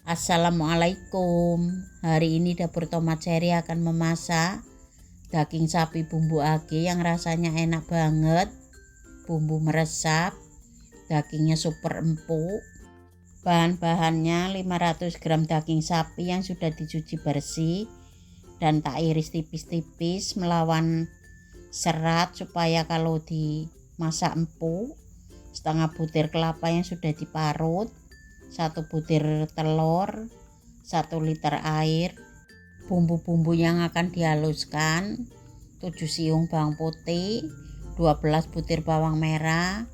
Assalamualaikum. Hari ini Dapur Tomat Cherry akan memasak daging sapi bumbu age yang rasanya enak banget. Bumbu meresap, dagingnya super empuk. Bahan-bahannya 500 gram daging sapi yang sudah dicuci bersih dan tak iris tipis-tipis melawan serat supaya kalau dimasak empuk. Setengah butir kelapa yang sudah diparut, 1 butir telur, 1 liter air. Bumbu-bumbu yang akan dihaluskan: 7 siung bawang putih, 12 butir bawang merah,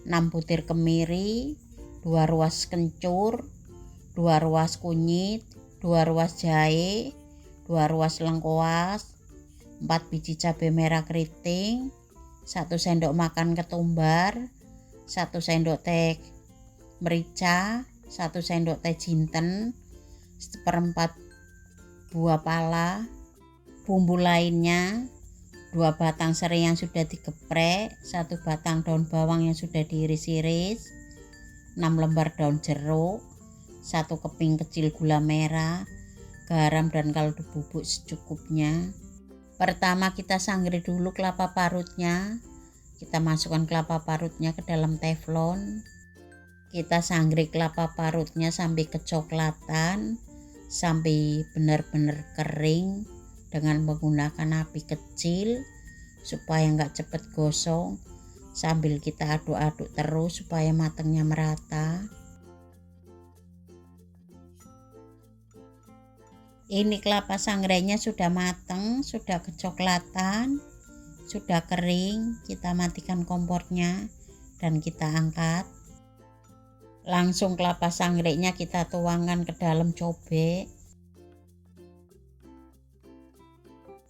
6 butir kemiri, 2 ruas kencur, 2 ruas kunyit, 2 ruas jahe, 2 ruas lengkuas, 4 biji cabai merah keriting, 1 sendok makan ketumbar, 1 sendok teh merica, 1 sendok teh jinten, 1/4 buah pala. Bumbu lainnya: 2 batang serai yang sudah digeprek, 1 batang daun bawang yang sudah diiris-iris, 6 lembar daun jeruk, 1 keping kecil gula merah, garam dan kaldu bubuk secukupnya. Pertama kita sanggri dulu kelapa parutnya. Kita masukkan kelapa parutnya ke dalam teflon. Kita sanggri kelapa parutnya sampai kecoklatan, sampai benar-benar kering dengan menggunakan api kecil supaya nggak cepet gosong, sambil kita aduk-aduk terus supaya matangnya merata. Ini kelapa sangrenya sudah matang, sudah kecoklatan, sudah kering. Kita matikan kompornya dan kita angkat. Langsung kelapa sangrenya kita tuangkan ke dalam cobek.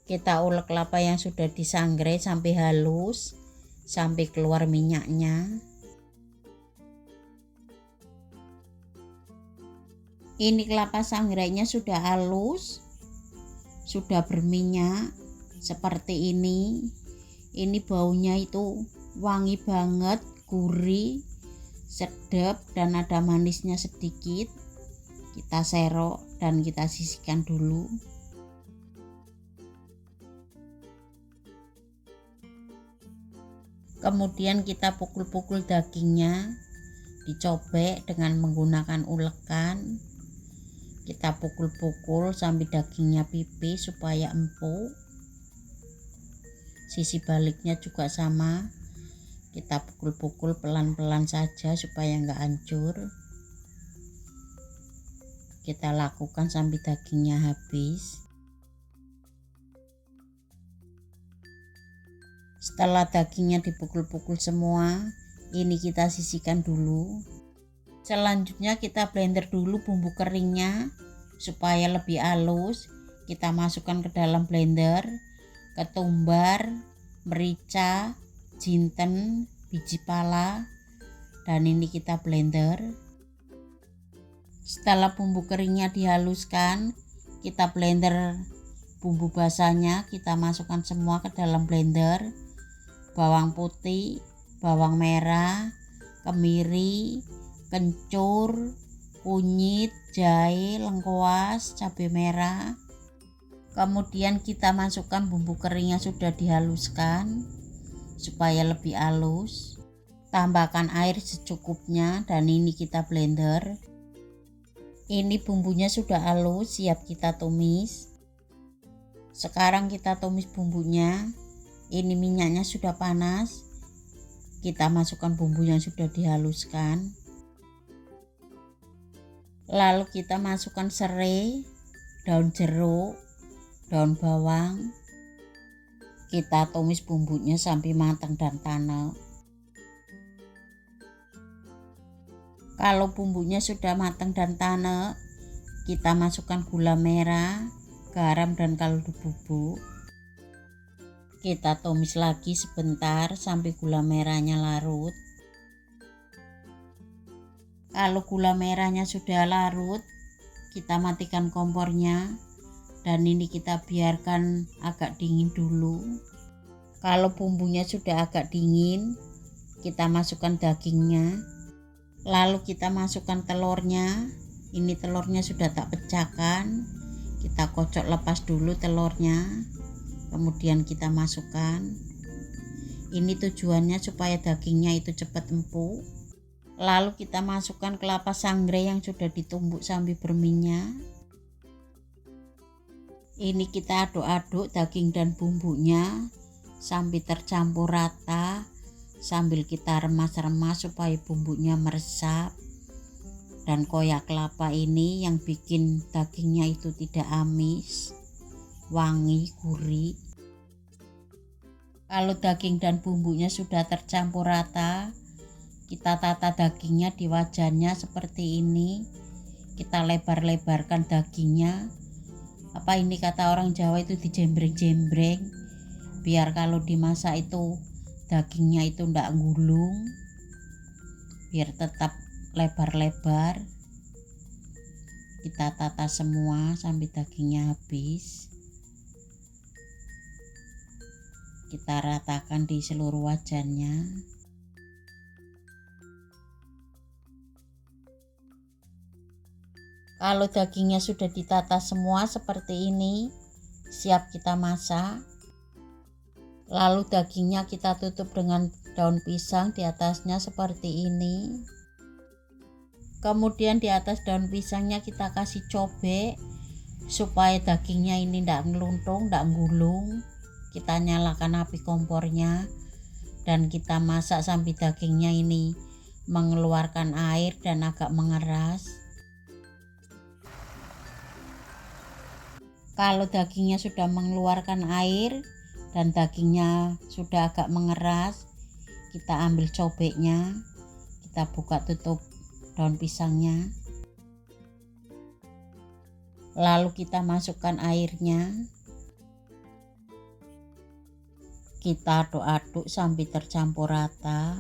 Kita ulek kelapa yang sudah disangrai sampai halus, sampai keluar minyaknya. Ini kelapa sangrenya sudah halus, sudah berminyak seperti ini. Ini baunya itu wangi banget, gurih, sedap dan ada manisnya sedikit. Kita serok dan kita sisihkan dulu. Kemudian kita pukul-pukul dagingnya, dicobek dengan menggunakan ulekan. Kita pukul-pukul sampai dagingnya pipih supaya empuk. Sisi baliknya juga sama, kita pukul-pukul pelan-pelan saja supaya nggak hancur. Kita lakukan sampai dagingnya habis. Setelah dagingnya dipukul-pukul semua, ini kita sisihkan dulu. Selanjutnya kita blender dulu bumbu keringnya supaya lebih halus. Kita masukkan ke dalam blender ketumbar, merica, jinten, biji pala, dan ini kita blender. Setelah bumbu keringnya dihaluskan, kita blender bumbu basahnya. Kita masukkan semua ke dalam blender. Bawang putih, bawang merah, kemiri, kencur, kunyit, jahe, lengkuas, cabai merah. Kemudian kita masukkan bumbu kering yang sudah dihaluskan supaya lebih halus. Tambahkan air secukupnya dan ini kita blender. Ini bumbunya sudah halus, siap kita tumis. Sekarang kita tumis bumbunya. Ini minyaknya sudah panas. Kita masukkan bumbu yang sudah dihaluskan. Lalu kita masukkan serai, daun jeruk, daun bawang. Kita tumis bumbunya sampai matang dan tanek. Kalau bumbunya sudah matang dan tanek, kita masukkan gula merah, garam dan kaldu bubuk. Kita tumis lagi sebentar sampai gula merahnya larut. Kalau gula merahnya sudah larut, kita matikan kompornya dan ini kita biarkan agak dingin dulu. Kalau bumbunya sudah agak dingin, kita masukkan dagingnya. Lalu kita masukkan telurnya, Ini telurnya sudah tak pecahkan. Kita kocok lepas dulu telurnya, kemudian kita masukkan. Ini tujuannya supaya dagingnya itu cepat empuk. Lalu kita masukkan kelapa sangrai yang sudah ditumbuk sambil berminyak. Ini kita aduk-aduk daging dan bumbunya sampai tercampur rata, sambil kita remas-remas supaya bumbunya meresap. Dan koyak kelapa ini yang bikin dagingnya itu tidak amis, wangi, gurih. Kalau daging dan bumbunya sudah tercampur rata, kita tata dagingnya di wajannya seperti ini. Kita lebar-lebarkan dagingnya. Apa ini kata orang Jawa itu dijembreng-jembreng, biar kalau dimasak itu dagingnya itu ndak gulung, biar tetap lebar-lebar. Kita tata semua sampai dagingnya habis. Kita ratakan di seluruh wajannya. Kalau dagingnya sudah ditata semua seperti ini, siap kita masak. Lalu dagingnya kita tutup dengan daun pisang di atasnya seperti ini. Kemudian di atas daun pisangnya kita kasih cobek supaya dagingnya ini tidak ngeluntung, tidak gulung. Kita nyalakan api kompornya dan kita masak sampai dagingnya ini mengeluarkan air dan agak mengeras. Kalau dagingnya sudah mengeluarkan air dan dagingnya sudah agak mengeras, kita ambil cobeknya, kita buka tutup daun pisangnya, lalu kita masukkan airnya. Kita aduk-aduk sampai tercampur rata.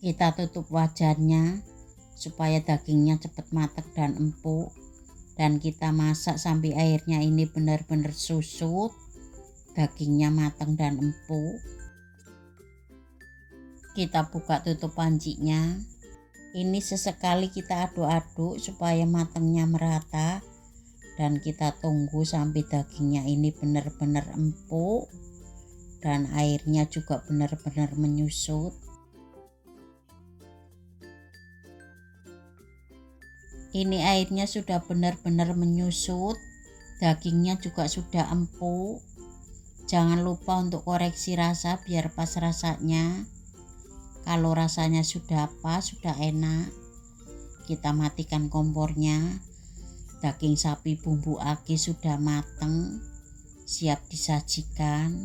Kita tutup wajannya supaya dagingnya cepat matang dan empuk. Dan kita masak sampai airnya ini benar-benar susut, dagingnya matang dan empuk. Kita buka tutup pancinya. Ini sesekali kita aduk-aduk supaya matangnya merata. Dan kita tunggu sampai dagingnya ini benar-benar empuk dan airnya juga benar-benar menyusut. Ini airnya sudah benar-benar menyusut, dagingnya juga sudah empuk. Jangan lupa untuk koreksi rasa biar pas rasanya. Kalau rasanya sudah pas, sudah enak, kita matikan kompornya. Daging sapi bumbu ake sudah mateng, siap disajikan.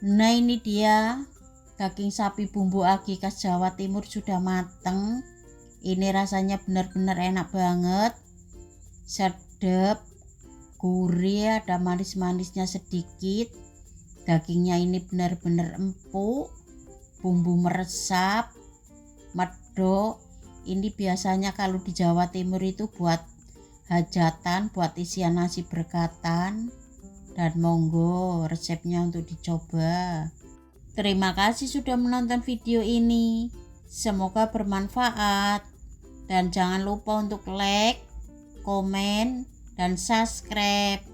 Nah, ini dia daging sapi bumbu ake khas Jawa Timur sudah mateng. Ini rasanya benar-benar enak banget, sedap, gurih, ada manis-manisnya sedikit. Dagingnya ini benar-benar empuk, bumbu meresap, medok. Ini biasanya kalau di Jawa Timur itu buat hajatan, buat isian nasi berkatan. Dan monggo resepnya untuk dicoba. Terima kasih sudah menonton video ini. Semoga bermanfaat. Dan jangan lupa untuk like, komen, dan subscribe.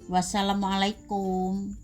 Wassalamualaikum.